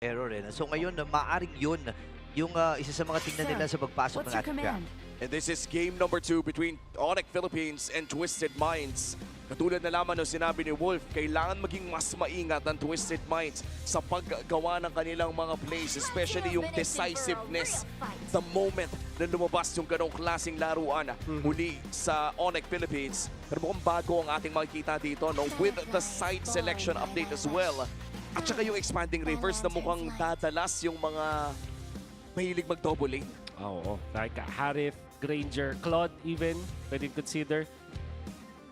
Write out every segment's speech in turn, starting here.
error eh. So ngayon, maaring yun yung isa sa mga tingnan nila sa pagpasok What's ng your ating draft. command? And this is game number 2 between Onyx Philippines and Twisted Minds. Katulad na lamang ng sinabi ni Wolf, kailangan maging mas maingat ang Twisted Minds sa paggawa ng kanilang mga plays, especially yung decisiveness. The moment na lumabas yung ganong klaseng laruan muli sa Onyx Philippines. Pero mukhang bago ang ating makikita dito, no? With the side selection update as well. At saka yung expanding reverse na mukhang dadalas yung mga mahilig mag-double lane. Oo, like Harith, Granger, Claude even, pwedeng consider.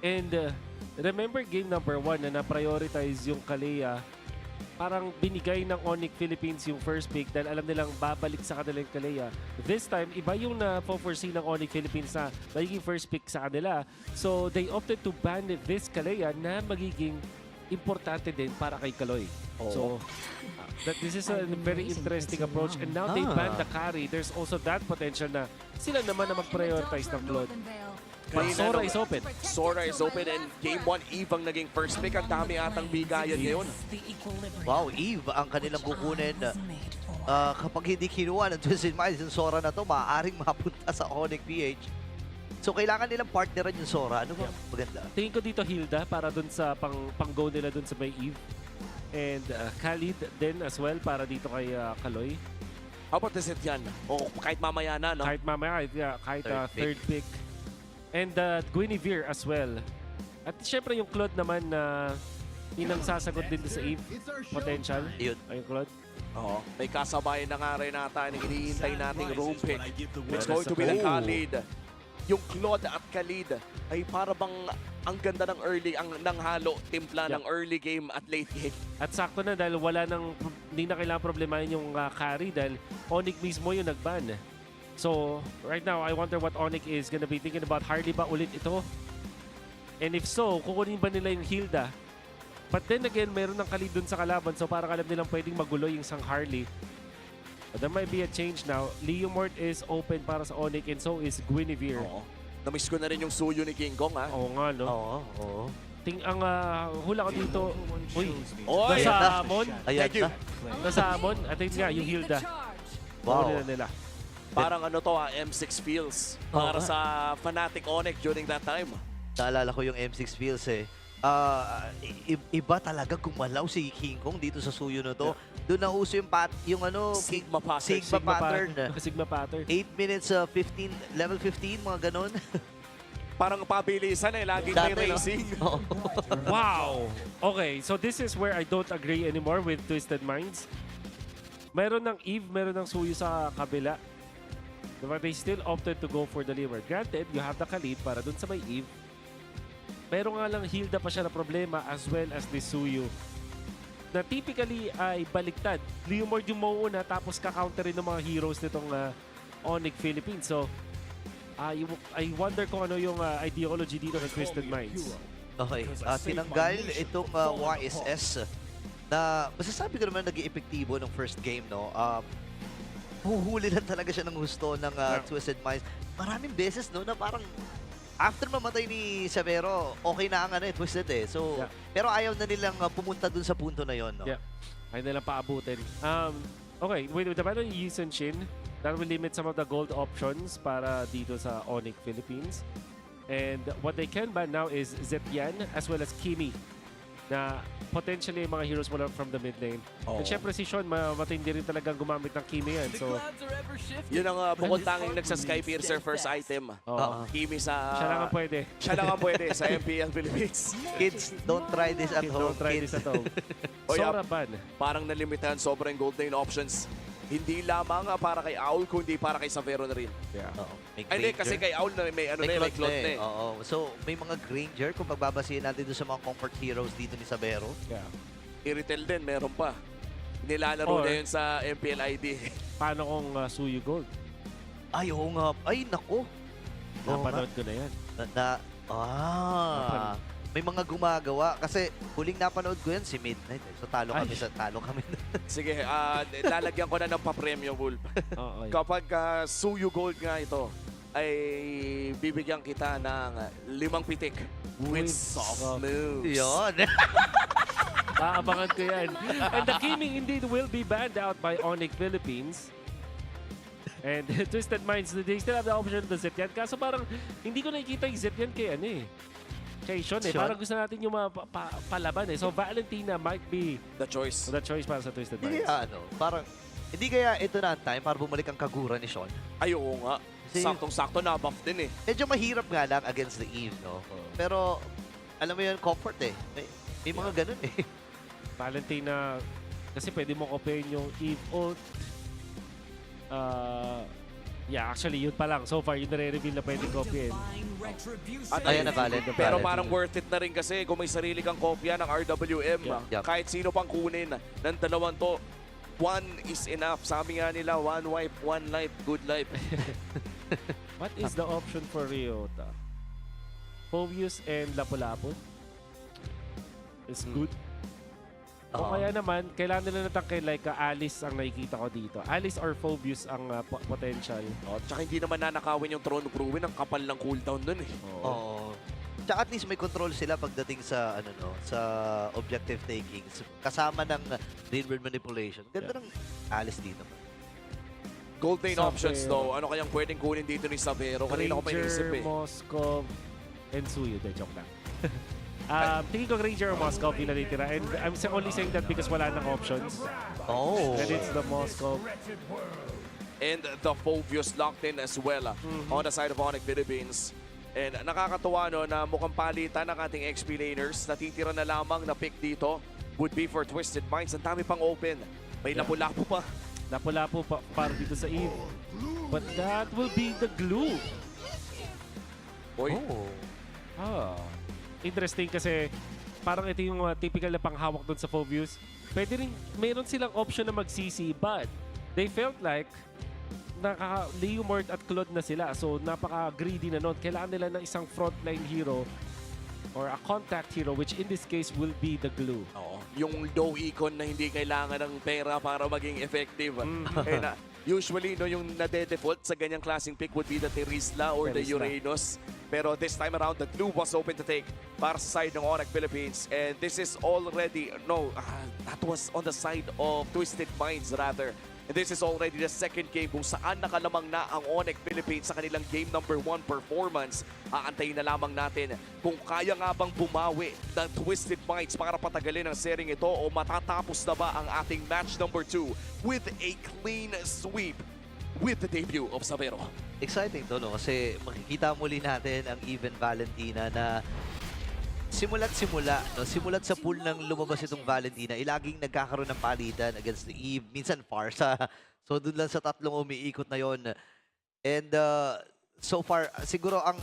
And remember game number 1 na na-prioritize yung Kalea. Parang binigay ng Onyx Philippines yung first pick dahil alam nilang babalik sa kanila yung Kalea. This time, iba yung na-foresee ng Onyx Philippines na magiging first pick sa kanila. So they opted to ban this Kalea na magiging importante din para kay Kaloy. So this is a very interesting approach, and now they ban the carry. There's also that potential na sila naman na mag-prioritize ng Claude. But Sora is open. Sora is open and game 1 Eve ang naging first pick. Ang dami atang bigayan ngayon. Wow, Eve ang kanilang kukunin. Kapag hindi kinuha ng Twisted Minds yung Sora na to, maaaring mapunta sa Onyx PH. So kailangan nilang partneran yung Sora. Ano ba maganda? Tingin ko dito Hilda para dun sa pang-go nila dun sa may Eve. And Khalid din as well para dito kay Kaloy. How about the Zetyan? O kahit mamaya na, no? Kahit mamaya, kahit Third third pick. And Guinevere as well. At syempre yung Claude naman na inang sasagot din sa Eve. Potential. Yun. Ay, yung Claude. Oo. May kasabay na nga rin nata ang hinihintay nating room pick. It's going to be the Oh. Khalid. Yung Claude at Khalid ay para bang ang ganda ng early, ng halo, timpla ng early game at late game. At sakto na dahil hindi na kailangan problemahin yung carry dahil Onyx mismo yung nag-ban. So, right now, I wonder what Onyx is gonna be thinking about. Harley ba ulit ito? And if so, kukunin ba nila yung Hilda? But then again, meron ng Khalid dun sa kalaban, so parang alam nilang pwedeng magulo yung isang Harley. But there might be a change now. Leomord is open para sa Onyx and so is Guinevere. Oo. Namiss ko na rin yung suyo ni King Kong, ha? Oo nga, no? Oo. Ang hula ko dito, uy, Oy! nasa Amon. Ayan Thank you. na. Nasa Amon. At yun nga, yung Hilda. Wow. Wow. Nila. Parang ano to, M6 feels para sa Fnatic Onyx during that time. Naalala ko yung M6 feels eh. Iba talaga gumalaw si King Kong dito sa suyo na to. Doon na uso yung ano, Sigma pattern. Sigma pattern. Sigma pattern. 8 minutes, 15, level 15, mga ganon. Parang pabilisan eh, laging may Dati, no? racing. Oo. Wow! Okay, so this is where I don't agree anymore with Twisted Minds. Meron ng Eve, meron ng Suyo sa kabila. But they still opted to go for the Limmer. Granted, you have the Khalid para dun sa may Eve. Pero nga lang, Hilda pa siya na problema as well as the Suyo. Na typically ay baliktad. Leomord yung mauuna tapos ka-counter rin ng mga heroes nitong Onyx Philippines. So, I wonder kung ano yung ideology dito ng Twisted Minds. Okay, tinanggal itong YSS na masasabi ko naman naging epektibo ng first game, no? Huhuli lang talaga siya ng gusto ng Twisted Minds. Maraming beses, no, na parang after mamatay ni Severo, okay na ang Twisted eh. So, pero ayaw na nilang pumunta dun sa punto na yon, no? Yeah. Ayaw nilang paabutin. Okay, with the battle of Yi Sun Shin, that will limit some of the gold options para dito sa Onyx Philippines. And what they can ban now is Zetian as well as Kimi na potentially mga heroes mula from the mid lane. And syempre si Sean, matindi rin talagang gumamit ng Kimi yan. So, Yun ang bukod tanging nagsa-Skypiercer first item. Kimi sa... siya lang ang pwede. Siya lang ang pwede sa MPL Philippines. Kids, don't try this at home. Don't try kids. this at home. Oh, yeah. Sora ban. Parang nalimitahan sobrang gold lane options. Hindi lamang para kay Owl, kundi para kay Savero na rin. Yeah. Oo, may Ay, hindi, Granger. kasi kay Owl na may may cloth na eh. Oo. So, may mga Granger kung pagbabasihin natin doon sa mga comfort heroes dito ni Sabero. Yeah. Iritel din, meron pa. Nilalaro Or- na yun sa MPL ID. Paano kung Suyu Gold? Ay, oo nga. Ay, nako. Napanood ko na yan. May mga gumagawa. Kasi huling napanood ko yan si Midnight. So, talo Ay. kami. Sige, lalagyan ko na ng pa-premium, Wolf. Oo, Kapag Suyu Gold nga ito, ay bibigyan kita ng 5 pitik with soft moves. Yun. Aabangan ko yan. And the gaming indeed will be banned out by Onyx Philippines. And Twisted Minds, they still have the option to zip yan. Kaso parang hindi ko nakikita yung zip yan kay kay Sean eh. Sean? Parang gusto natin yung mga palaban eh. So Valentina might be The choice. the choice para sa Twisted Hindi Minds. kaya parang, hindi kaya ito na ang time para bumalik ang kagura ni Sean. Ay, oo nga. Kasi- Saktong-sakto na buff din eh. Medyo mahirap nga lang against the Eve, no? Pero, alam mo yun, comfort eh. May mga ganun eh. Valentina, kasi pwede mo kopyahin yung Eve ult. Yeah, actually, yun pa lang. So far, yun nare-reveal na pwede kopyahin. At Ayan na, Valen. Pero parang worth it na rin kasi kung may sarili kang kopya ng RWM, Yeah. kahit sino pang kunin ng dalawang to, one is enough. Sabi nga nila, one wipe, one life, good life. What is the option for Ryota? Phobius and Lapu-Lapu? Is good. O kaya naman, kailangan nila natangkay like Alice ang nakikita ko dito. Alice or Phobius ang potential. Oh, tsaka hindi naman nanakawin yung Throne of Ruin, ang kapal ng cooldown nun eh. Oo. Tsaka at least may control sila pagdating sa sa objective taking kasama ng real world manipulation. Ganda ng Alice dito. Gold lane Sabero. options though, ano kayang pwedeng kunin dito ni Sabero? Kanina ko pa inisip Ranger, eh. Moskov, and Suyo. De, joke lang. Tingin ko Ranger or Moskov yung natitira. And I'm only saying that because wala nang options. Oh. And it's the Moskov. And the Phobius locked in as well on the side of Onyx Philippines. And nakakatuwa no, na mukhang palitan ng ating XP laners. Natitira na lamang na pick dito would be for Twisted Minds. Ang dami pang open. May Yeah. lapu-lapu pa. Lapu-Lapu para dito sa Eve. But that will be the glue. Oy, Oh. Interesting kasi parang ito yung typical na panghawak doon sa Phobius. Pwede rin, mayroon silang option na mag-CC but they felt like Leomord at Claude na sila. So napaka-greedy na nun. Kailangan nila ng isang frontline hero or a contact hero which in this case will be the glue. oo. Yung low econ na hindi kailangan ng pera para maging effective. And, usually, no, yung nade-default sa ganyang klaseng pick would be the Terizla or the Terizla. Uranus. Pero this time around, the glue was open to take para sa side ng Onyx Philippines. And this is already, that was on the side of Twisted Minds rather. And this is already the second game kung saan nakalamang na ang Onyx Philippines sa kanilang game number 1 performance. Aantayin na lamang natin kung kaya nga bang bumawi ng Twisted Minds para patagalin ang sering ito o matatapos na ba ang ating match number 2 with a clean sweep with the debut of Sabero. Exciting to, no? Kasi makikita muli natin ang Even Valentina na simula't sa pool ng lumabas itong Valentina, laging nagkakaroon ng palitan against the Eve, minsan Farsa. So doon lang sa tatlong umiikot na yon. And so far, siguro ang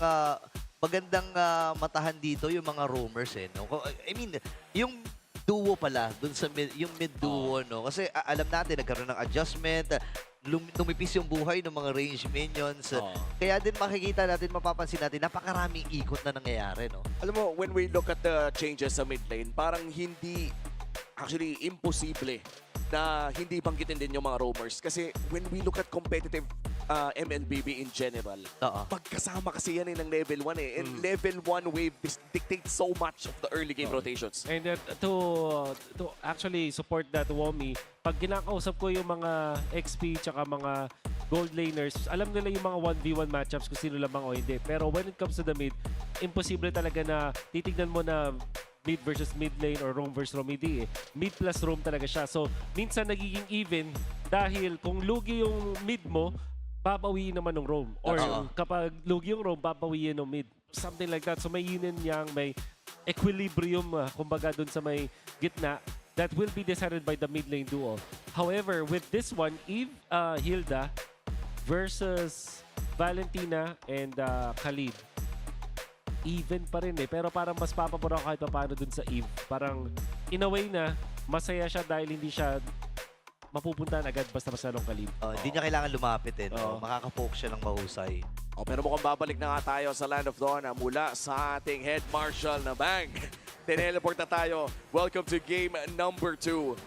magandang matahan dito yung mga roamers eh. No? I mean, yung duo pala, dun sa yung mid duo, no? Kasi alam natin, nagkaroon ng adjustment, lumipis yung buhay ng mga range minions. Kaya din makikita natin, mapapansin natin, napakaraming ikot na nangyayari, no? Alam mo, when we look at the changes sa mid lane, parang actually imposible na hindi banggitin din yung mga roamers. Kasi when we look at competitive MLBB in general, pagkasama kasi yan ng level 1 eh. And level 1 wave dictates so much of the early game rotations. And to actually support that, Womi, pag kinakausap ko yung mga XP tsaka mga gold laners, alam nila yung mga 1v1 matchups kung sino lamang o hindi. Pero when it comes to the mid, imposible talaga na titignan mo na mid versus mid lane or roam versus roam. Hindi eh. Mid plus roam talaga siya. So, minsan nagiging even dahil kung lugi yung mid mo, babawiin naman ng roam. Or kapag lugi yung roam, babawiin ng mid. Something like that. So, may yin and yang, may equilibrium, kumbaga dun sa may gitna, that will be decided by the mid lane duo. However, with this one, Eve Hilda versus Valentina and Khalid, even pa rin eh. Pero parang mas papabor ako kahit paano dun sa Eve. Parang in a way na masaya siya dahil hindi siya mapupuntahan agad basta-basta ng Khalid. Hindi niya kailangan lumapit eh. No? Makaka-focus siya ng mahusay. Pero mukhang babalik na nga tayo sa Land of Dawn mula sa ating Head Marshal na Bang. Tineleport na tayo. Welcome to game number 2.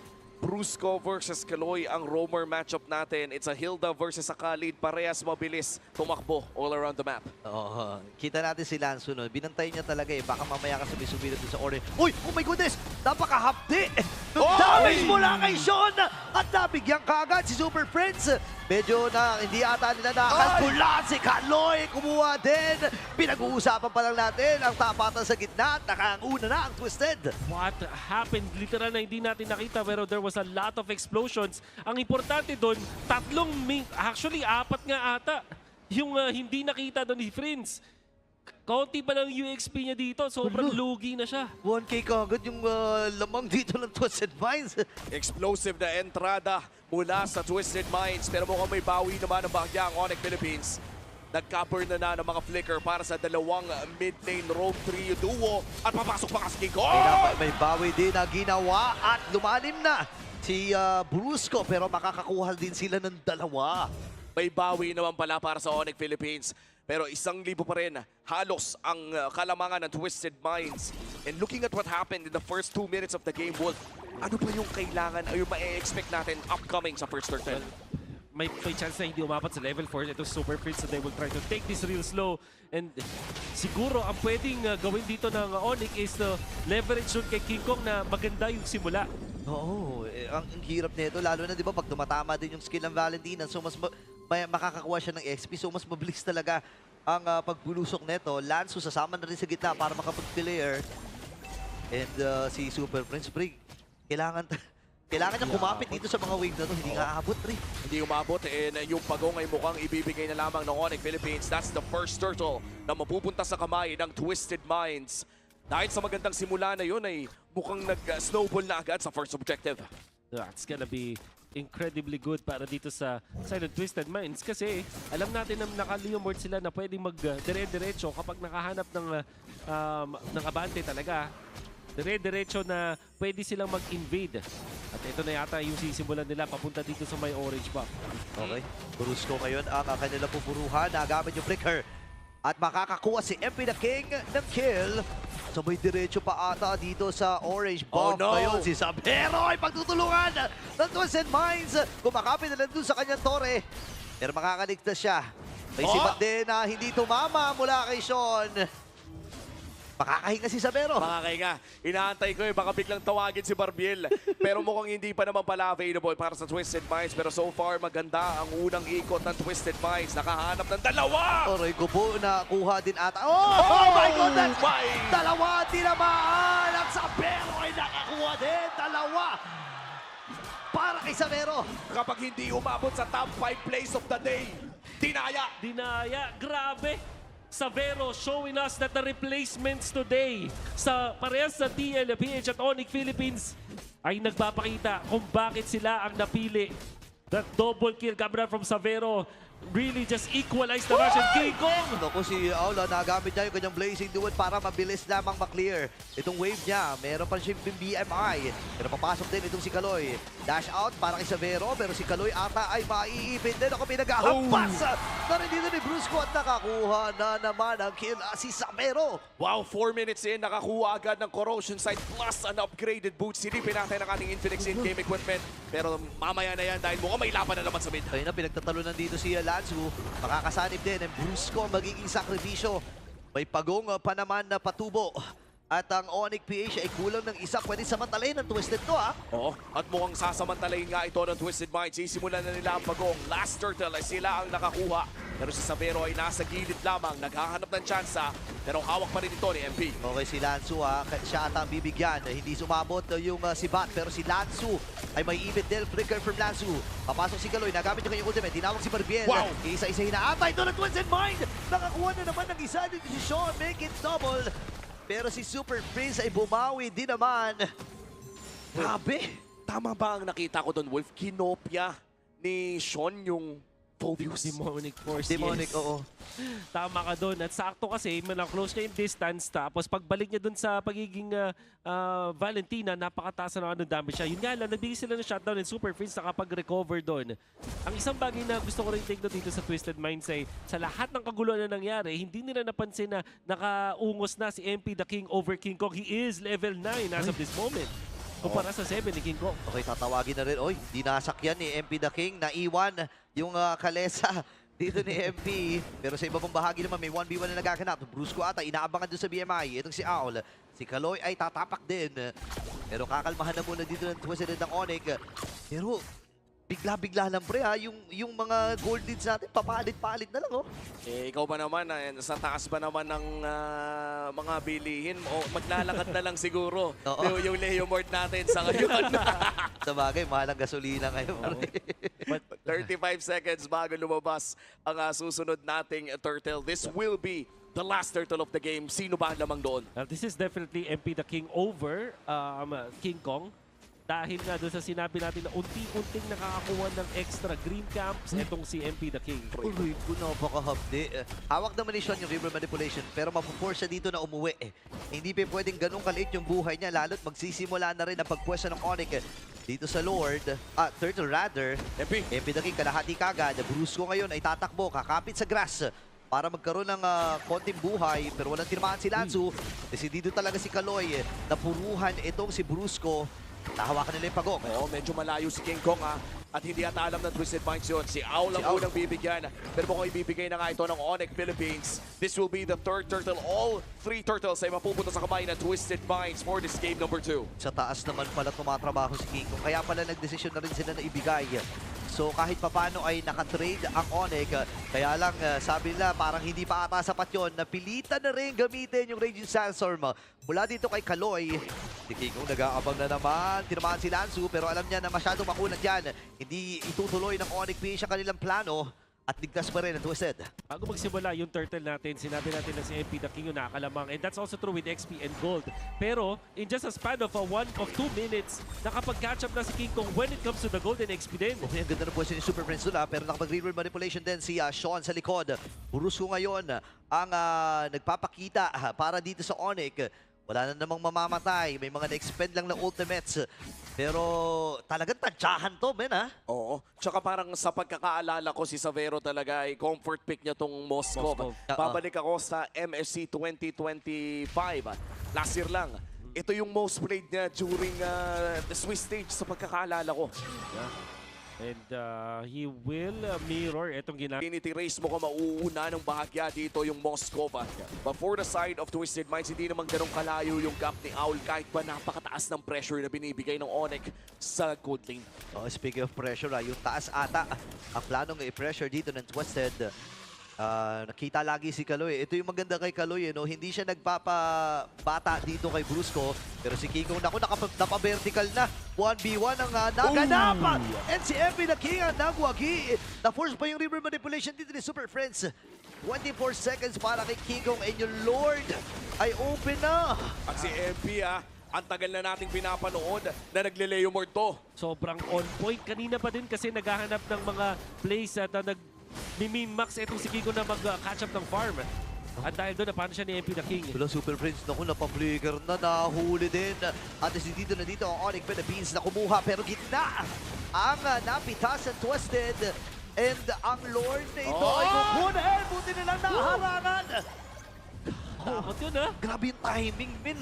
Brusco versus Kaloy ang roamer matchup natin. It's a Hilda versus a Khalid. Parehas mabilis tumakbo all around the map. Oo. Kita natin si Lanzo nun. Binantay niya talaga eh. Baka mamaya ka sumisubilan dun sa order. Uy! Oh my goodness! Napaka-hapdi! Oy! Damage mula kay Sean! At nabigyan kaagad si Super Prince. Medyo na hindi ata nila nakakalkula. Si Kaloy kumuha din. Pinag-uusapan pa lang natin ang tapatan sa gitna at nakauna na ang Twisted. What happened? Literal na hindi natin nakita pero there was a lot of explosions. Ang importante doon, actually apat nga ata yung hindi nakita doon ni Prince. Kaunti pa lang UXP niya dito, sobrang lugi na siya. 1K kagad yung lamang dito ng Twisted Minds. Explosive na entrada mula sa Twisted Minds. Pero mukhang may bawi naman ang bahagya ang Onyx Philippines. Nag-cover na ng mga flicker para sa dalawang mid-lane roam trio duo. At papasok pa kasi King May bawi din na ginawa at lumalim na si Brusco pero makakakuha din sila ng dalawa. May bawi naman pala para sa Onyx Philippines. Pero 1,000 pa rin halos ang kalamangan ng Twisted Minds. And looking at what happened in the first 2 minutes of the game, Wolf, ano pa yung kailangan, ay yung ma-expect natin upcoming sa first turtle? May chance na hindi umabot sa level 4. Ito Super Prince, so they will try to take this real slow. And siguro ang pwedeng gawin dito ng Onyx is to leverage yun kay King Kong na maganda yung simula. Oo, ang hirap nito lalo na 'di ba pag tumatama din yung skill ng Valentina, so mas makakakuha siya ng XP, so mas mabilis talaga ang pagbulusok nito. Lanzo sasama na rin sa gitna para makapag-clear. And si Super Prince Brig, kailangan niya kumapit dito sa mga wave na to, hindi nga aabot rin. Hindi umabot and yung pagong ay mukhang ibibigay na lamang ng Onyx Philippines. That's the first turtle na mapupunta sa kamay ng Twisted Minds. Dahil sa magandang simula na yun ay mukhang nag-snowball na agad sa first objective. That's gonna be incredibly good para dito sa side of Twisted Minds kasi alam natin na naka-Leomord sila na pwedeng mag-dire-diretso kapag nakahanap ng abante talaga. Dire-diretso na pwede silang mag-invade. At ito na yata yung sisimulan nila papunta dito sa may orange buff. Okay, Brusco ngayon ang kanilang pupuruhan, nagamit yung flicker. At makakakuha si MP the King ng kill. Sabay diretso pa ata dito sa orange buff. Oh, no. Ngayon si Sabero ay pagtutulungan ng Twisted Minds. Kumakapit na lang dun sa kanyang torre. Pero makakaligtas siya. May sipat din na hindi tumama mula kay Sean. Makakahinga si Sabero. Makakahinga. Inaantay ko baka biglang tawagin si Barbiel. Pero mukhang hindi pa naman pala available para sa Twisted Minds. Pero so far maganda ang unang ikot ng Twisted Minds. Nakahanap ng dalawa! Oray ko po, nakuha din ata. Oh my goodness! Dalawa tinamaan! Ang Sabero ay nakakuha din! Dalawa! Para kay Sabero! Kapag hindi umabot sa top 5 plays of the day, dinaya! Dinaya, grabe! Savero showing us that the replacements today sa parehas sa TLPH at Onyx Philippines ay nagpapakita kung bakit sila ang napili. That double kill coming from Savero really just equalized the Russian King Kong. Naku, si Aula, nagamit niya yung kanyang Blazing Duel para mabilis lamang maklear. Itong wave niya, meron pa siyang BMI. Pero papasok din itong si Kaloy. Dash out para kay Savero, pero si Kaloy ata ay maiipin din. Ako pinag-ahampas. Narindito ni Brusco at nakakuha na naman ang kill si Savero. Wow, 4 minutes in, nakakuha agad ng Corrosion Sight plus an upgraded boot. Silipin natin ang ating Infinix in-game equipment. Pero mamaya na yan dahil mukhang may laban na naman sa mid. Kaya na pinagtatalunan dito si Lanzu. Makakasanib din ang Brusco magiging sakripisyo. May pagong pa naman na patubo. At ang Onyx PH ay kulang ng isa. Pwede samantalayin ng Twisted to Oo, at mukhang sasamantalayin nga ito ng Twisted Minds. Sisimulan na nila ang bagong. Last turtle ay sila ang nakakuha. Pero si Savero ay nasa gilid lamang. Naghahanap ng tsansa. Pero hawak pa rin ito ni MP. Okay, si Lanzu siya ata ang bibigyan. Hindi sumabot yung si Bat. Pero si Lanzu ay may ibit del flicker from Lanzu. Papasok si Kaloy. Nagamit yung kanyang ultimate. Tinawag si Barbiel. Wow! Isa-isa hinaatay ito ng Twisted Mind. Nakakuha na naman ng isa dito si Sean. Make it double. Pero si Super Prince ay bumawi din naman. Grabe. Tama ba ang nakita ko doon, Wolf? Kinopya ni Sean yung Phobius. Demonic Force, Demonic, yes. oo. Tama ka doon. At sakto kasi, close niya yung distance. Tapos pagbalik niya doon sa pagiging Valentina, napakataas na damage siya. Yun nga lang, nagbigay sila ng shutdown and Super Prince nakapag-recover doon. Ang isang bagay na gusto ko rin take doon dito sa Twisted Minds ay sa lahat ng kaguluhan na nangyari, hindi nila napansin na nakaungos na si MP the King over King Kong. He is level 9 as of this moment. kumpara sa 7 ni King Kong. Okay, tatawagin na rin. Oy, di nasakyan ni MP The King. Naiwan yung kalesa dito ni MP. Pero sa iba pang bahagi naman, may 1v1 na nagaganap. Brusco ata, inaabangan doon sa BMI. Itong si Owl. Si Kaloy ay tatapak din. Pero kakalmahan na muna dito ng Twisted ng Onyx. Pero bigla-bigla lang pre ha, yung mga gold leads natin, papalit-palit na lang oh. Eh, ikaw ba naman, sa taas ba naman ng mga bilihin? O maglalakad na lang siguro Oo. yung Leomord natin sa ngayon. Sa bagay, mahal ang gasolina ngayon. Pre. But 35 seconds bago lumabas ang susunod nating turtle. This will be the last turtle of the game. Sino ba ang lamang doon? this is definitely MP the King over King Kong. Dahil nga doon sa sinabi natin na unti-unting nakakakuha ng extra green camps itong si MP the King. Uy, napakahapdi. Hawak naman ni Sean yung river manipulation, pero mapuforce siya dito na umuwi. Hindi pa pwedeng ganun kaliit yung buhay niya, lalo't magsisimula na rin ang pagpwesa ng Onyx dito sa Lord. Turtle rather. MP. MP the King, kalahati kagad. Brusco ngayon ay tatakbo, kakapit sa grass para magkaroon ng konting buhay, pero walang tinamaan si Lanzu. Desidido talaga si Kaloy na puruhan itong si Brusco. Nahawakan nila yung pagok. Oo, medyo malayo si King Kong at hindi ata alam ng Twisted Minds yun. Si Owl ang unang bibigyan. Pero mukhang ibibigay na nga ito ng Onyx Philippines. This will be the third turtle. All three turtles ay mapupunta sa kamay ng Twisted Minds for this game number 2. Sa taas naman pala tumatrabaho si King Kong. Kaya pala nagdesisyon na rin sila na ibigay. So kahit papano ay nakatrade ang Onyx. Kaya lang sabi nila parang hindi pa ata sapat yun. Napilitan na rin gamitin yung Raging Sandstorm. Mula dito kay Kaloy. Si King Kong nag-aabang na naman. Tinamaan si Lanzu pero alam niya na masyadong makunat yan. Hindi itutuloy ng Onyx Fish ang kanilang plano. At ligtas pa rin ang Twisted. Bago magsimula yung turtle natin, sinabi natin na si MP the King yung nakakalamang. And that's also true with XP and Gold. Pero in just a span of 1 or 2 minutes, nakapag-catch up na si King Kong when it comes to the Gold and XP din. Okay, ang ganda ng pwesto ni Super Prince doon pero nakapag-river manipulation din si Sean sa likod. Brusco ngayon ang nagpapakita para dito sa Onyx. Wala na namang mamamatay. May mga na-expend lang na ultimates. Pero talagang tansyahan to, men ha? Oo. Tsaka parang sa pagkakaalala ko, si Savero talaga ay comfort pick niya tong Moscow. Moscow. Babalik ako sa MSC 2025. Last year lang. Ito yung most played niya during the Swiss stage sa pagkakaalala ko. And he will mirror itong ginagawa. Infinity Race mo ko mauuna ng bahagya dito yung Moscow. But for the side of Twisted Minds, hindi naman ganun kalayo yung gap ni Owl kahit pa napakataas ng pressure na binibigay ng Onyx sa gold lane. Oh, speaking of pressure, yung taas ata ang planong i-pressure dito ng Twisted. Nakita lagi si Kaloy. Ito yung maganda kay Kaloy, no? Hindi siya nagpapabata dito kay Brusco. Pero si King Kong, naku, napa-vertical na. 1v1 ang naganapan. And si MP the King ang nagwagi. Na-force pa yung river manipulation dito ni Super Friends. 24 seconds para kay King Kong. And yung Lord ay open na. At si MP ang tagal na nating pinapanood na nagle-Leomord to. Sobrang on point. Kanina pa din kasi naghahanap ng mga plays at min-max itong si King Kong na mag-catch up ng farm. At dahil doon, napano siya ni MP the King. Wala Super Prince, naku, napapflicker na, nahuli din. At dito na dito ang Onyx Philippines na kumuha, pero gitna ang napitas at Twisted. And ang Lord na ito ay kukunin. Buti nilang naharangan. Takot yun ha. Grabe yung timing, min.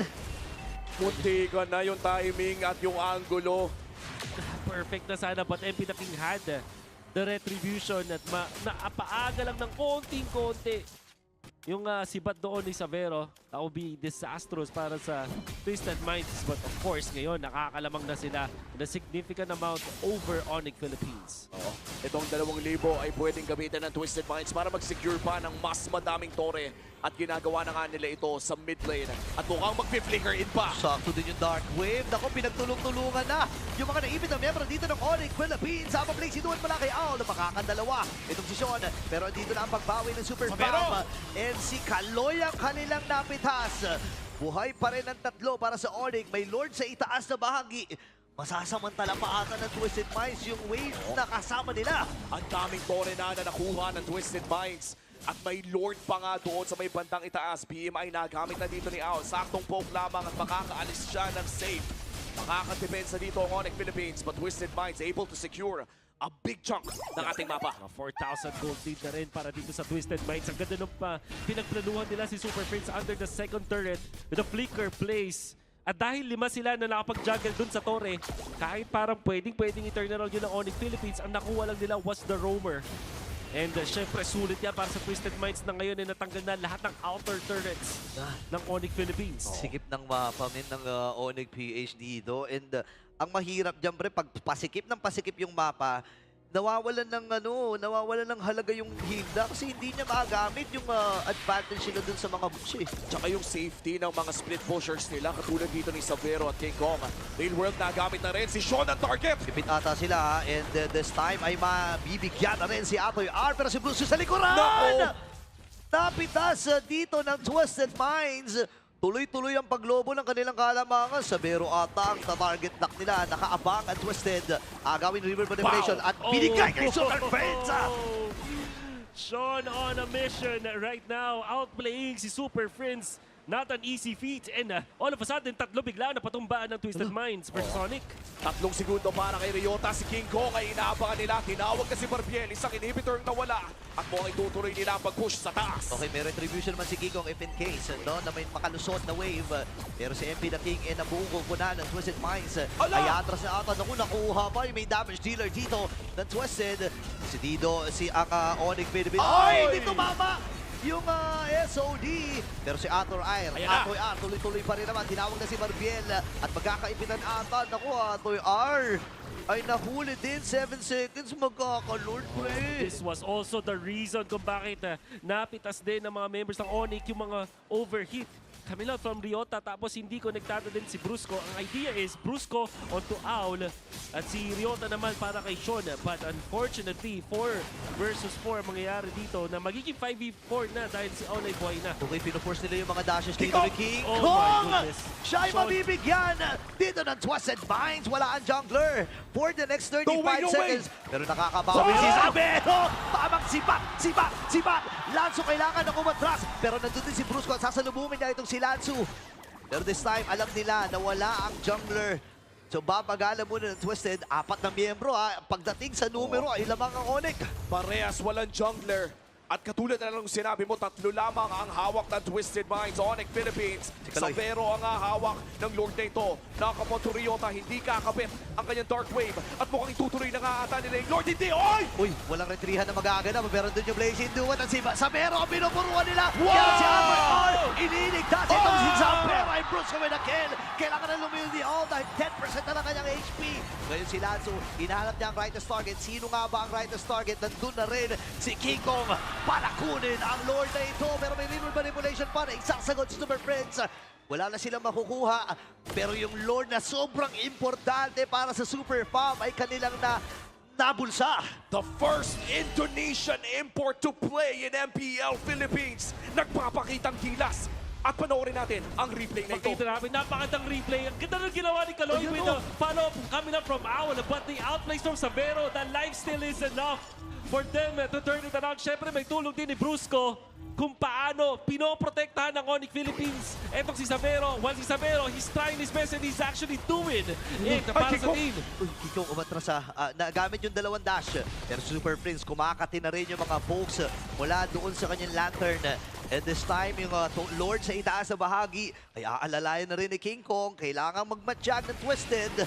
Muntikan na yung timing at yung angulo. Perfect na sana, but MP the King had the retribution at napaaga lang ng konting-konti. Yung sibat doon ni Savero, that will be disastrous para sa Twisted Minds. But of course, ngayon, nakakalamang na sila the significant amount over Onyx Philippines. Oo. Itong 2,000 ay pwedeng gamitin ng Twisted Minds para mag-secure pa ng mas madaming tore. At ginagawa na nga nila ito sa mid lane. At mukhang mag-flicker in pa. Sakto din yung Dark Wave. Naku, pinagtulong-tulungan na yung mga naipit na miyembro dito ng Onyx Philippines. Sama play si Duan mula kay Owl na makakandalawa. Itong si Sean. Pero dito na ang pagbawi ng Super Fam. And si Kaloy ang kanilang napitas. Buhay pa rin ang tatlo para sa Onyx. May Lord sa itaas na bahagi. Masasamantala pa ata ng Twisted Minds yung wave na kasama nila. Ang daming tore na nakuha ng Twisted Minds. At may Lord pa nga doon sa may bandang itaas. BMI nagamit na dito ni Owl. Saktong poke lamang at makakaalis siya ng safe. Makakadepensa dito ang Onyx Philippines. But Twisted Minds able to secure a big chunk ng ating mapa. 4,000 gold lead na rin para dito sa Twisted Minds. Ang ganda nung pinagplanuhan nila si Super Prince under the second turret with a flicker plays. At dahil 5 sila na nakapag-juggle dun sa Torre, kahit parang pwedeng i-turn around yun ng Onyx Philippines, ang nakuha lang nila was the Roamer. And syempre, sulit yan para sa Twisted Minds na ngayon ay natanggal na lahat ng outer turrets ng Onyx Philippines. Sikip ng mapa ng Onyx PH dito. And ang mahirap dyan, pre, pag pasikip yung mapa, nawawalan ng halaga yung Hilda kasi hindi niya magamit yung advantage nila dun sa mga bush eh. Tsaka yung safety ng mga split pushers nila katulad dito ni Savero at King Kong. Real World nagamit na rin si Sean ang target. Pipit ata sila ha, and this time ay mabibigyan na rin si Atoy R pero si Bruce sa likuran! Nako! Napitas dito ng Twisted Minds. Tuloy-tuloy ang paglobo ng kanilang kalamangan. Savero ata ang target lock nila. Nakaabang ang Twisted. Agawin River Manipulation at binigay kay Super Friends. Sean on a mission right now, outplaying si Super Friends. Not an easy feat. And all of a sudden, 3 bigla na patumbaan ng Twisted Minds versus Sonic. 3 segundo para kay Ryota. Si King Kong ay inaabangan nila. Tinawag na si Barbiel. Isang inhibitor na wala. At mukhang itutuloy nila ang pag-push sa taas. Okay, may retribution man si Kikong if in case na may makalusot na wave. Pero si MP the King na buong kukunan ng Twisted Minds. Ay atras na ata. Nakuha pa. May damage dealer dito ng Twisted. Si Dido, si Onyx Philippines. Ay! Dito mama! Yung SOD. Pero si Atoy R, tuloy-tuloy pa rin naman. Tinawag na si Marbiel at magkakaipitan ata. Naku, Atoy R ay nahuli din. 7 seconds, magkakalord, pre. This was also the reason kung bakit napitas din ng mga members ng Onyx yung mga overheat. Camila from Ryota, tapos hindi konektado din si Brusco. Ang idea is Brusco onto Owl at si Ryota naman para kay Sean. But unfortunately, 4 versus 4 mangyayari dito na magiging 5v4 na dahil si Owl ay buhay na. Okay, pinuforce nila yung mga dashes dito ni King Oh my Kong! goodness. Siya ay Sean. mabibigyan dito ng Twisted Minds. Wala ang jungler for the next 35 No way! seconds. Pero nakakabawi si Sabero! Tamang sibat! Lanzo kailangan ng umatras. Pero nandun din si Brusco at sasalubungin niya itong si Lanzo. Pero this time, alam nila na wala ang jungler. So babagalan muna ng Twisted. 4 na miyembro ha. Pagdating sa numero ay lamang ang Onyx. Parehas walang jungler. At katulad na lang sinabi mo, 3 lamang ang hawak ng Twisted Minds. Onyx Philippines. Kaloy. Savero ang hawak ng Lord na ito. Nakapunto Ryota, hindi kakabit ang kanyang Dark Wave. At mukhang itutuloy na nga ata nila yung Lord. Hindi! Oy! Uy, walang retrihan na magaganap. Pero doon yung Blazing Duet at si Sabero ang pinupuruan nila. Wow! Kaya si Atoy R, iniligtas itong si Sabero ay Bruce with a kill. Kailangan na lumildi all dahil 10% na lang kanyang HP. Ngayon si Lanzo, hinahanap niya ang rightest target. Sino nga ba ang rightest target? Nandun na rin si King Kong para kunin ang Lord na ito. Pero may river manipulation pa na isasagot si Super Friends. Wala na silang makukuha. Pero yung Lord na sobrang importante para sa Super Farm ay kanilang nabulsa. The first Indonesian import to play in MPL Philippines. Nagpapakitang gilas. At panoorin natin ang replay na ito. Makita namin, napakandang replay. Ang ganda ng ginawa ni Kaloy with the follow-up coming up from Owl. But the outplays from Savero, the life still is enough for them to turn it around. Siyempre, may tulong din ni Brusco kung paano pinoprotektahan ng Onyx Philippines. Etong si Savero, once si Savero, he's trying his best and he's actually doing it para sa team. Uy, Kiko umatras nagamit yung 2 dash. Pero Super Prince, kumakati na rin yung mga pokes mula doon sa kanyang lantern. And this time, yung Lord sa itaas na bahagi, ay aalalayan na rin ni King Kong. Kailangan magmatsyag ng Twisted.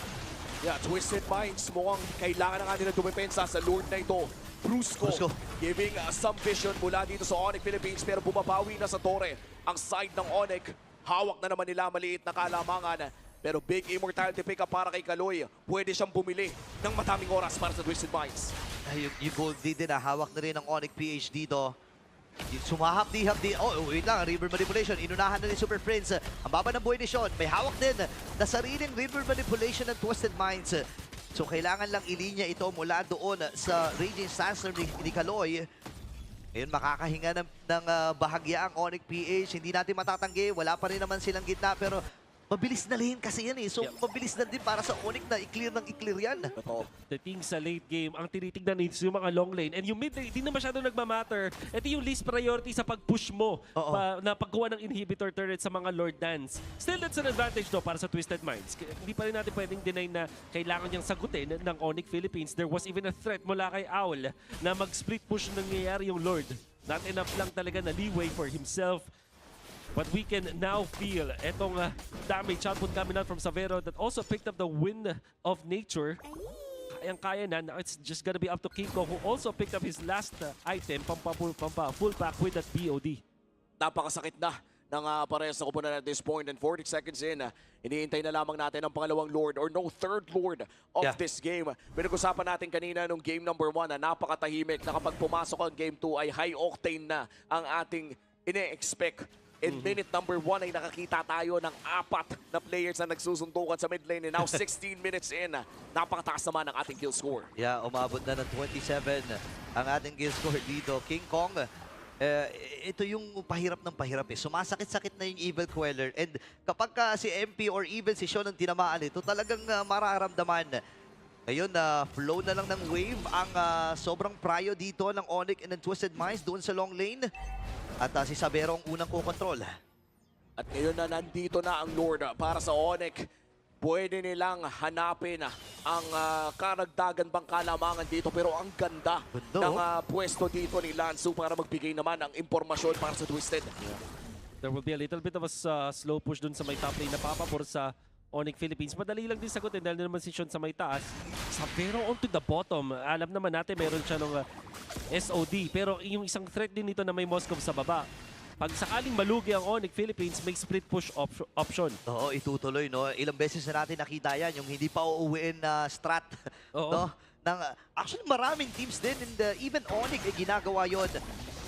Yeah, Twisted Minds mukhang kailangan na nga nila dumepensa sa Lord na ito. Brusco giving some vision mula dito sa Onyx Philippines pero bumabawi na sa Torre. Ang side ng Onyx, hawak na naman nila maliit na kalamangan. Pero big immortality pick up para kay Kaloy. Pwede siyang bumili ng mataming oras para sa Twisted Minds. Ay, yung gold din hawak na rin ng Onyx PH dito. Sumahapdi-hapdi. Oh, wait lang. River Manipulation. Inunahan na ni Super Prince. Ang baba ng buhay ni Sean. May hawak din na sariling River Manipulation ng Twisted Minds. So, kailangan lang ilinya ito mula doon sa Raging Sandstorm ni Kaloy. Ngayon, makakahinga ng bahagya ang Onyx PH. Hindi natin matatanggi. Wala pa rin naman silang gitna. Pero mabilis na lane kasi yan eh. So, mabilis na din para sa Onyx na i-clear ng i-clear yan. The thing sa late game, ang tinitignan is yung mga long lane. And yung mid lane, hindi na masyado nagmamatter. Ito yung least priority sa pag-push mo na paggawa ng inhibitor turret sa mga Lord Dance. Still, that's an advantage though para sa Twisted Minds. Hindi pa rin natin pwedeng deny na kailangan niyang sagutin ng Onyx Philippines. There was even a threat mula kay Owl na mag-split push nangyayari yung Lord. Not enough lang talaga na leeway for himself. But we can now feel etong damage output coming out from Savero that also picked up the wind of nature. Kayang-kaya na. Now it's just gonna be up to Kinko, who also picked up his last item, full pack with that BOD. Napakasakit na ng parehas na kupunan at this point, and 40 seconds in, iniintay na lamang natin ang pangalawang Lord or no, third Lord of this game. Pinag-usapan natin kanina nung game number 1 na napakatahimik na kapag pumasok ang game 2 ay high octane na ang ating ine-expect. In minute number 1 ay nakakita tayo ng 4 na players na nagsusuntukan sa mid lane, and now 16 minutes in, napakataas naman ang ating kill score. Yeah, umabot na ng 27 ang ating kill score dito. King Kong, ito yung pahirap ng pahirap eh. Sumasakit-sakit na yung Evil Queller. And kapag si MP or even si Sean ang tinamaan ito, talagang mararamdaman. Ngayon, flow na lang ng wave ang sobrang prio dito ng Onyx and ng Twisted Minds doon sa long lane. At si Savero ang unang kukontrol. At ngayon na nandito na ang Lord para sa Onyx. Pwede nilang hanapin ang karagdagan bang kalamangan dito, pero ang ganda ng pwesto dito ni Lansu para magbigay naman ng impormasyon para sa Twisted. There will be a little bit of a slow push dun sa may top lane na papapor sa Onyx Philippines. Madali lang din sagutin dahil naman si Sean sa may taas. Savero onto the bottom. Alam naman natin meron siya ng SOD, pero yung isang threat din nito na may Moskov sa baba. Pag sakaling malugi ang Onyx Philippines, may split push option. Oo, itutuloy, no? Ilang beses na natin nakita yan, yung hindi pa uuwiin na strat. No? Actually, maraming teams din, and even Onyx ginagawa yon.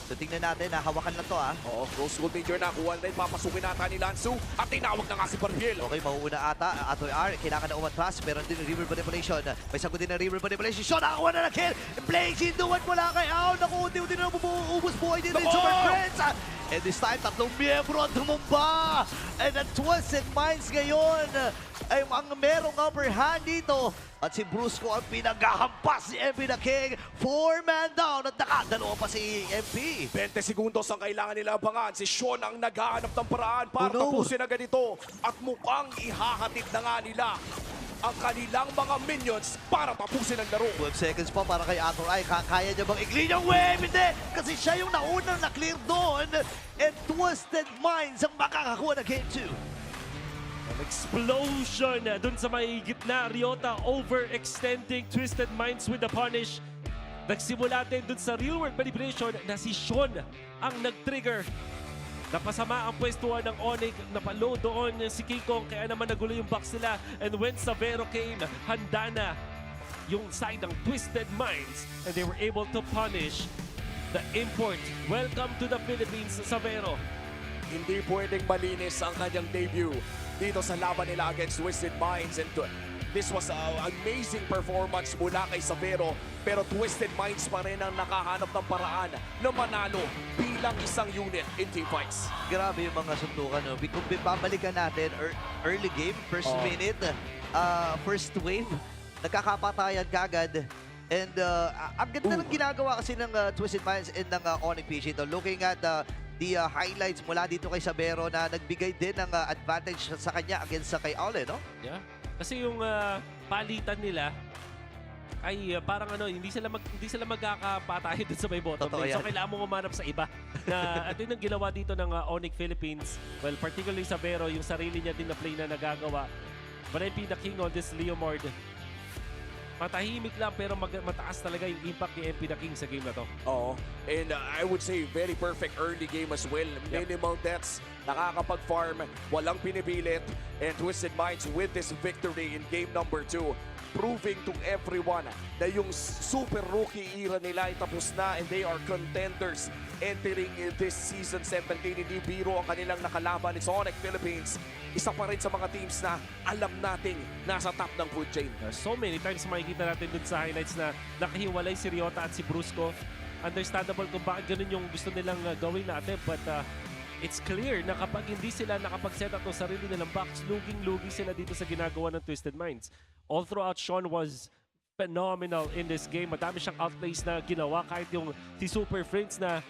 So tingnan natin, hawakan lang to Oo, Rose Gold Major na, kuha rin, papasukin nata ni Lansu at tinawag na nga si Barbiel. Okay, mauuna ata. Atoy R, kailangan na umatras. Meron din River Manipulation. May sagot din na River Manipulation. Sean, nakakuha na ng kill. Playing Sinduan mula kay Ao. Naku, unti-unti na ubus buhay din din Super Friends. And this time, tatlong miyembro ang tumumba. And ang Twisted Minds ngayon ay ang merong upper hand dito. At si Brusco ang pinaghahampas si MP the King. 4-man down at nakadalawa pa si MP. 20 segundos ang kailangan nila abangan. Si Sean ang naghahanap ng paraan para tapusin agad ito. At mukhang ihahatid na nga nila ang kanilang mga minions para tapusin ang laro. 12 seconds pa para kay Ator Ay. Kaya niya bang i-clean yung wave? Hindi! Kasi siya yung naunang na-clear doon. And Twisted Minds ang makakakuha na game 2. An explosion dun sa may gitna. Ryota overextending Twisted Minds with the punish. Nagsimula din dun sa real world manipulation na si Sean ang nag-trigger. Napasama ang pwestuhan ng Onyx, napaload doon si Kikong, kaya naman nagulo yung box nila. And when Savero came, handa na yung side ng Twisted Minds, and they were able to punish the import. Welcome to the Philippines, Savero. Hindi pwedeng malinis ang kanyang debut dito sa laban nila against Twisted Minds, and this was an amazing performance mula kay Savero, pero Twisted Minds pa rin ang nakahanap ng paraan na manalo bilang isang unit in team fights. Grabe yung mga suntukan. No? Kung babalikan natin, early game, first minute, first wave, nagkakapatayan kagad. And ang ganda ng ginagawa kasi ng Twisted Minds and ng Onyx PG. Looking at the highlights mula dito kay Savero na nagbigay din ng advantage sa kanya against sa kay Aule, no? Yeah. Kasi yung palitan nila ay parang hindi sila magkakapatayo dun sa may bottom lane. So kailangan mo umanap sa iba. Na at yun ang ginawa dito ng Onyx Philippines. Well, particularly Savero, yung sarili niya din na play na nagagawa. But MP the King on this Leomord, matahimik lang pero mataas talaga yung impact ni MP the King sa game na to. Oo. And I would say very perfect early game as well. Minimal deaths, nakakapag-farm, walang pinipilit. And Twisted Minds with this victory in game number 2, proving to everyone na yung super rookie era nila ay tapos na, and they are contenders entering this season 17. Hindi biro ang kanilang nakalaban. It's Onyx Philippines. Isa pa rin sa mga teams na alam nating nasa top ng food chain. So many times makikita natin dun sa highlights na nakahiwalay si Ryota at si Brusco. Understandable kung bakit ganun yung gusto nilang gawin natin, but it's clear na kapag hindi sila nakapag-set up ng sarili nilang box, luging-lugi sila dito sa ginagawa ng Twisted Minds. All throughout, Sean was phenomenal in this game. Madami siyang outplays na ginawa, kahit yung si Super Friends na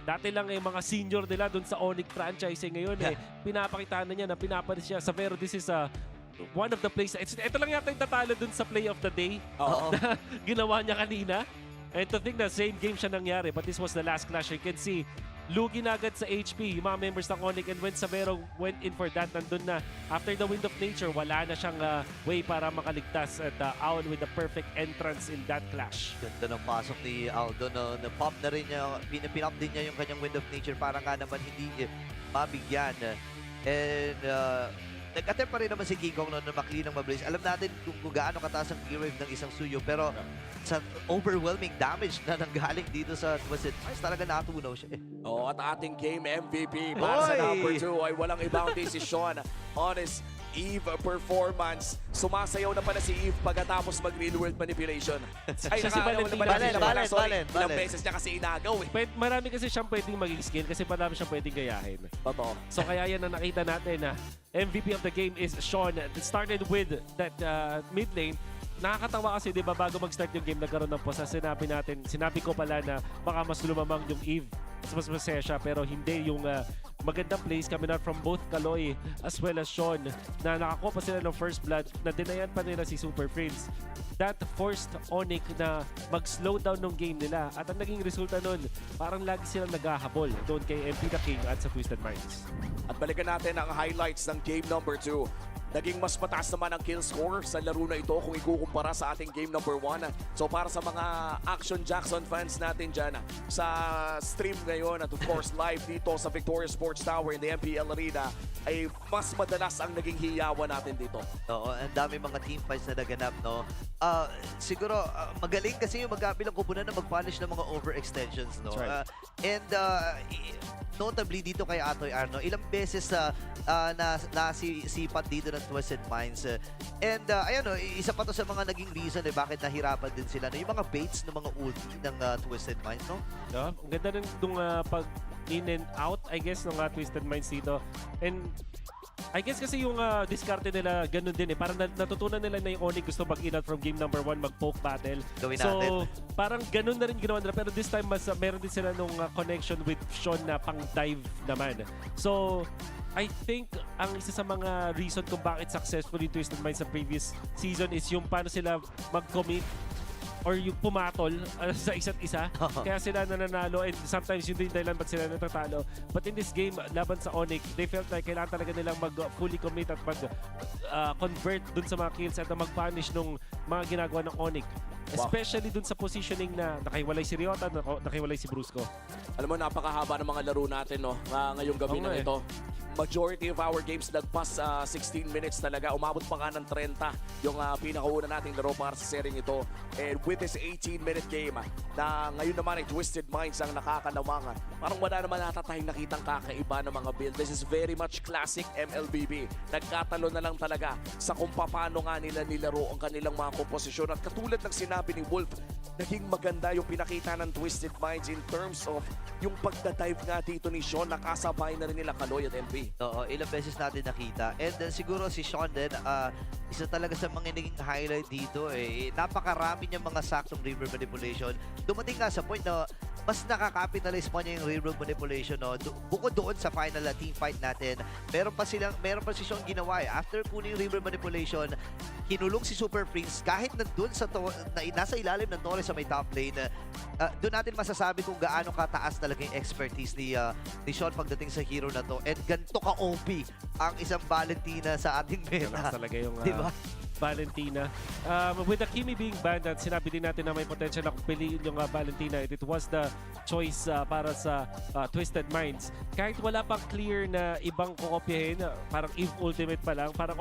dati lang mga senior nila dun sa Onyx franchise. Ngayon pinapakitaan na niya na pinapalis siya. Savero, this is one of the plays. Ito lang yata yung tatalo dun sa play of the day na ginawa niya kanina. And to think na same game siya nangyari, but this was the last clash. You can see lugi na agad sa HP yung mga members ng Onyx, and when Savero went in for that, nandun na after the Wind of Nature, wala na siyang way para makaligtas, at Owl with the perfect entrance in that clash. Ganda ng pasok ni Aldo, no? Na-pop na rin niya, pinap din niya yung kanyang Wind of Nature para nga naman hindi mabigyan. And nag-attempt pa rin naman si King Kong, no, na makli ng mabilis. Alam natin kung gaano kataas ang gear wave ng isang Suyo, pero sa overwhelming damage na nanggaling dito sa Twisted Minds, talaga natunaw siya. at ating game MVP para sa number 2 ay walang ibang si Sean on his Eve performance. Sumasayaw na pala si Eve pagkatapos mag-real world manipulation. Ay, Siya si nakaayaw na Valentina. pala si Sean. Balen, Sorry, Balen, ilang Balen. beses niya kasi inagaw eh. Marami kasi siyang pwedeng maging skill kasi marami siyang pwedeng gayahin. Totoo. So kaya yan na nakita natin na MVP of the game is Sean. It started with that mid lane. Nakakatawa kasi 'di ba bago mag-start yung game nagkaroon ng pause. Sinabi ko pala na baka mas lumamang yung Eve. Mas masaya siya, pero hindi yung magandang plays coming out from both Kaloy as well as Sean na nakakuha pa sila ng first blood na dinayan pa nila si Super Prince. That forced Onyx na mag-slow down ng game nila, at ang naging resulta nun, parang lagi silang naghahabol doon kay MP the King at sa Twisted Minds. At balikan natin ang highlights ng game number 2. Naging mas mataas naman ang kill score sa laro na ito kung ikukumpara sa ating game number 1. So para sa mga Action Jackson fans natin dyan sa stream ngayon at of course live dito sa Victoria Sports Tower in the MPL Arena, ay mas madalas ang naging hiyawan natin dito. Oo, ang dami mga team fights na naganap, no? Siguro, magaling kasi yung magkabilang kupunan na mag-punish ng mga overextensions, no? That's right. Notably dito kay Atoy Arno, ilang beses nasisipat dito ng Twisted Minds. Ayan, no, isa pa to sa mga naging reason bakit nahirapan din sila. No? Yung mga baits ng mga ulti ng Twisted Minds, no? Yeah, ang ganda rin nung pag in and out, I guess, ng Twisted Minds dito. And I guess kasi yung diskarte nila ganun din eh. Parang natutunan nila na yung Onyx gusto mag-in out from game number 1, mag-poke battle. Gawin So, natin. parang ganun na rin ginawa nila. Pero this time, mas meron din sila nung connection with Sean na pang-dive naman. So, I think ang isa sa mga reason kung bakit successful yung Twisted Minds sa previous season is yung paano sila mag-commit or yung pumatol sa isa't isa. Kaya sila nananalo, and sometimes yun din dahilan ba't sila natatalo. But in this game, laban sa Onyx, they felt like kailangan talaga nilang mag-fully commit at mag-convert dun sa mga kills at mag-punish nung mga ginagawa ng Onyx. Especially dun sa positioning na nakahiwalay si Ryota, nakahiwalay si Brusco. Alam mo, napakahaba ng mga laro natin ngayong gabi na ito. Majority of our games lagpas 16 minutes talaga. Umabot pa nga ng 30 yung pinakauna nating laro para sa sering ito. And with this 18-minute game na ngayon naman ay Twisted Minds ang nakakalawang. Parang wala naman natatahing nakitang kakaiba ng mga build. This is very much classic MLBB. Nagkatalo na lang talaga sa kung paano nga nila nilaro ang kanilang mga komposisyon. At katulad ng sinabi ni Wolf, naging maganda yung pinakita ng Twisted Minds in terms of yung pagdadive nga dito ni Sean. Nakasabay na rin nila Kaloy at MP. Oo, ilang beses natin nakita. And siguro si Sean din, isa talaga sa mga naging highlight dito eh. Napakarami niyang mga saktong river manipulation. Dumating nga sa point na mas nakakapitalize pa niya yung river manipulation, no? Bukod doon sa final team fight natin, meron pa si Sean ginawa eh. After kunin yung river manipulation, kinulong si Super Prince kahit nandun nasa ilalim ng Torres sa may top lane. Doon natin masasabi kung gaano kataas talaga yung expertise ni Sean pagdating sa hero na to. And ganito ka-OP ang isang Valentina sa ating meta. Yan talaga yung Diba? Valentina. With the Kimi being banned, at sinabi din natin na may potential na piliin yung Valentina, it was the choice para sa Twisted Minds. Kahit wala pang clear na ibang kokopyahin, parang Eve Ultimate pa lang, parang